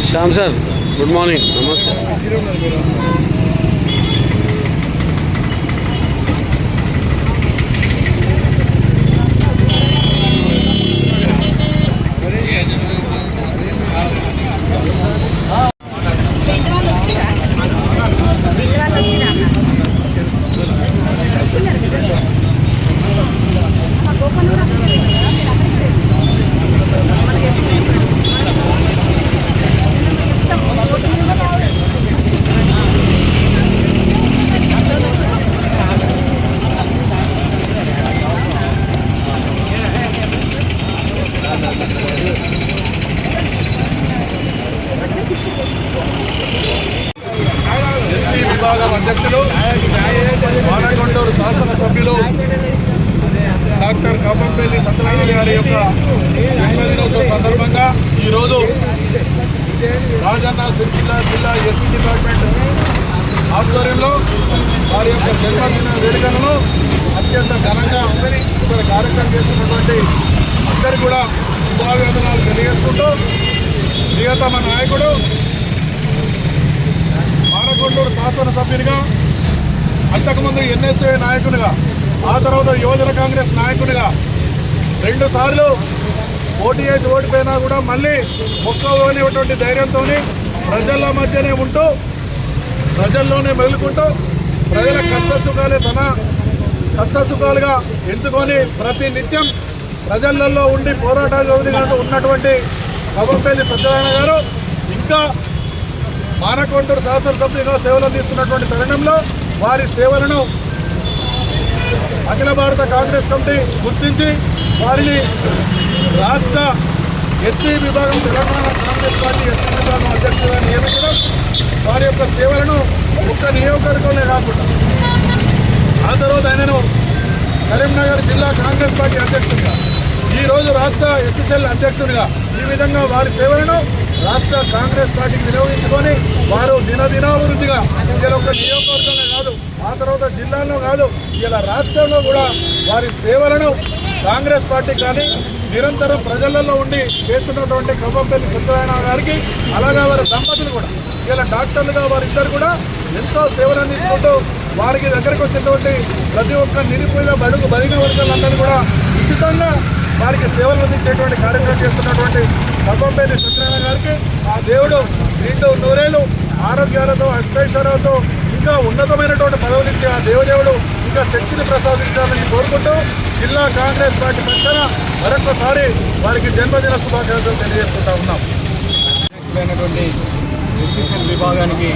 Shyam sir good morning नमस्ते విభాగం అధ్యక్షులు మానకొండూరు శాసనసభ్యులు డాక్టర్ కవ్వంపల్లి సత్యనారాయణ గారి యొక్క జన్మదినోత్సవం సందర్భంగా ఈరోజు రాజన్న సిరిసిల్ల జిల్లా ఎస్సీ డిపార్ట్మెంట్ ఆధ్వర్యంలో వారి యొక్క జన్మదిన వేడుకలను అత్యంత ఘనంగా ఇక్కడ కార్యక్రమం చేస్తున్నటువంటి అందరికీ కూడా శుభాభివందనాలు తెలియజేసుకుంటూ ప్రియతమ నాయకుడు మానకొండూరు శాసనసభ్యునిగా, అంతకుముందు ఎన్ఎస్ఏ నాయకునిగా, ఆ తర్వాత యువజన కాంగ్రెస్ నాయకునిగా 2 సార్లు పోటీ చేసి ఓడిపోయినా కూడా మళ్ళీ మొక్కవనేటువంటి ధైర్యంతో ప్రజల మధ్యనే ఉంటూ ప్రజల్లోనే మెలుకుంటూ ప్రజల కష్టసుఖాలే తన కష్టసుఖాలుగా ఎంచుకొని ప్రతి నిత్యం ప్రజలలో ఉండి పోరాటాలు ఉన్నటువంటి కవ్వంపల్లి సత్యనారాయణ గారు ఇంకా మానకొండూరు శాసనసభ్యులుగా సేవలు అందిస్తున్నటువంటి తరుణంలో వారి సేవలను అఖిల భారత కాంగ్రెస్ కమిటీ గుర్తించి వారిని రాష్ట్ర ఎస్సీ విభాగం తెలంగాణ కాంగ్రెస్ పార్టీ ఎస్సీ విభాగం అధ్యక్షులుగా నియమించడం, వారి యొక్క సేవలను ఒక్క నియోజకవర్గంలో కాకుండా ఆ తర్వాత ఆయనను కరీంనగర్ జిల్లా కాంగ్రెస్ పార్టీ అధ్యక్షుడిగా, ఈరోజు రాష్ట్ర ఎస్ఎస్ఎల్ అధ్యక్షుడిగా, ఈ విధంగా వారి సేవలను రాష్ట్ర కాంగ్రెస్ పార్టీకి వినియోగించుకొని వారు దినదినాభివృద్ధిగా ఇలా ఒక నియోజకవర్గంలో కాదు, ఆ తర్వాత జిల్లాలో కాదు, ఇలా రాష్ట్రంలో కూడా వారి సేవలను కాంగ్రెస్ పార్టీ కానీ నిరంతరం ప్రజలలో ఉండి చేస్తున్నటువంటి కవ్వంపల్లి సత్యనారాయణ గారికి, అలాగే వారి దంపతులు కూడా ఇలా డాక్టర్లుగా వారిద్దరు కూడా ఎంతో సేవలు అందించుకుంటూ వారికి దగ్గరకు వచ్చినటువంటి ప్రతి ఒక్క నిరుపేద బలిన వర్గాలందరూ కూడా ఉచితంగా వారికి సేవలు అందించేటువంటి కార్యక్రమం చేస్తున్నటువంటి కవ్వంపల్లి సత్యనారాయణ గారికి ఆ దేవుడు 2 నూరేళ్ళు ఆరోగ్యాలతో అష్టైశ్వర్యాలతో ఇంకా ఉన్నతమైనటువంటి పదవులు ఇచ్చే ఆ దేవదేవుడు ఇంకా శక్తిని ప్రసాదించాలని కోరుకుంటూ జిల్లా కాంగ్రెస్ పార్టీ పక్షాన మరొకసారి వారికి జన్మదిన శుభాకాంక్షలు తెలియజేసుకుంటా ఉన్నాం. అధ్యక్షులైనటువంటి ఎస్సీసీఎల్ విభాగానికి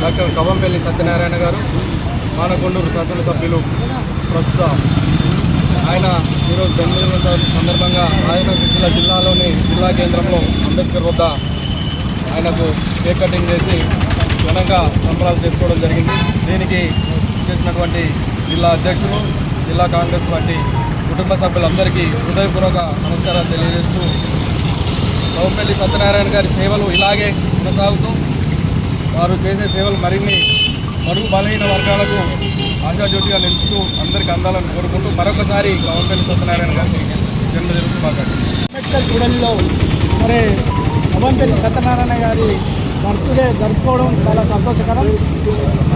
డాక్టర్ కవ్వంపల్లి సత్యనారాయణ గారు, మానకొండూరు శాసనసభ్యులు ప్రస్తుత ఆయన ఈరోజు జన్మదిన సందర్భంగా రాజన్న సిరిసిల్ల జిల్లాలోని జిల్లా కేంద్రంలో అంబేద్కర్ వద్ద ఆయనకు కేక్ కటింగ్ చేసి ఘనంగా సంబరాలు చేసుకోవడం జరిగింది. దీనికి చేసినటువంటి జిల్లా అధ్యక్షులు, జిల్లా కాంగ్రెస్ పార్టీ కుటుంబ సభ్యులందరికీ హృదయపూర్వక నమస్కారాలు తెలియజేస్తూ కవ్వంపల్లి సత్యనారాయణ గారి సేవలు ఇలాగే కొనసాగుతూ వారు చేసే సేవలు మరిన్ని మరుగు బలహీన వర్గాలకు ఆశాజ్యోతిగా నిలుస్తూ అందరికీ అందాలని కోరుకుంటూ మరొకసారి కవ్వంపల్లి సత్యనారాయణ గారికి జన్మదిన శుభాకాంక్షలు. అంబేద్కర్ కూడలిలో మరి కవ్వంపల్లి సత్యనారాయణ గారి బర్త్డే జరుపుకోవడం చాలా సంతోషకరం.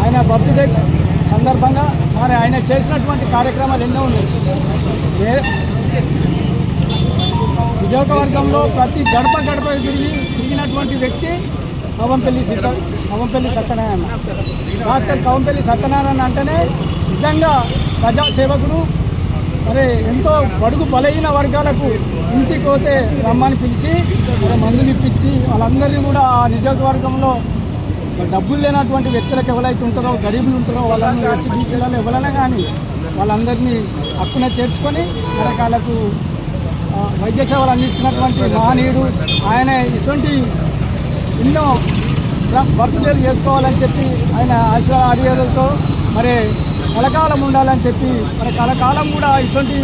ఆయన బర్త్డే సందర్భంగా మరి ఆయన చేసినటువంటి కార్యక్రమాలు ఎన్నో ఉన్నాయి. నియోజకవర్గంలో ప్రతి గడప తిరిగినటువంటి వ్యక్తి కవంపల్లి సత్యనారాయణ. డాక్టర్ కవంపల్లి సత్యనారాయణ అంటేనే నిజంగా ప్రజాసేవకుడు. మరి ఎంతో బడుగు బలహీన వర్గాలకు ఇంటికి పోతే రమ్మని పిలిచి మరి మందులు ఇప్పించి వాళ్ళందరినీ కూడా ఆ నియోజకవర్గంలో డబ్బులు లేనటువంటి వ్యక్తులకు ఎవరైతే ఉంటారో, గరీబులు ఉంటారో వాళ్ళని ఎస్సీబీసీలలో ఎవరైనా కానీ వాళ్ళందరినీ హక్కున చేర్చుకొని రకాలకు వైద్య సేవలు అందించినటువంటి మహనీయుడు ఆయన. ఇటువంటి ఎన్నో బర్త్డేలు చేసుకోవాలని చెప్పి ఆయన ఆశీర్వాదాలతో మరి కలకాలం ఉండాలని చెప్పి మరి కలకాలం కూడా ఇటువంటి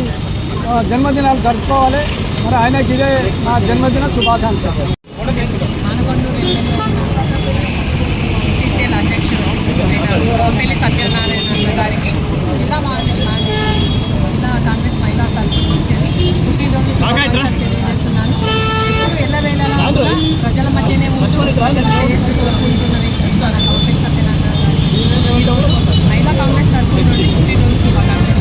జన్మదినాలు జరుపుకోవాలి. మరి ఆయనకి ఇదే నా జన్మదిన శుభాకాంక్షలు. సిసిఎల్ అధ్యక్షుడు కవంపల్లి సత్యనారాయణ గారికి జిల్లా కాంగ్రెస్ మహిళా తరఫు నుంచి పుట్టినరోజు శుభాకాంక్షలు తెలియజేస్తున్నాను. ఎప్పుడు ఎల్లవేళలా కూడా ప్రజల మధ్యనే ఉంటూ ప్రజలు చేసి కోరుకుంటున్న వ్యక్తి మన కవంపల్లి సత్యనారాయణ గారికి ఈరోజు మహిళా కాంగ్రెస్ తరఫు నుంచి పుట్టినరోజు శుభాకాంక్షలు.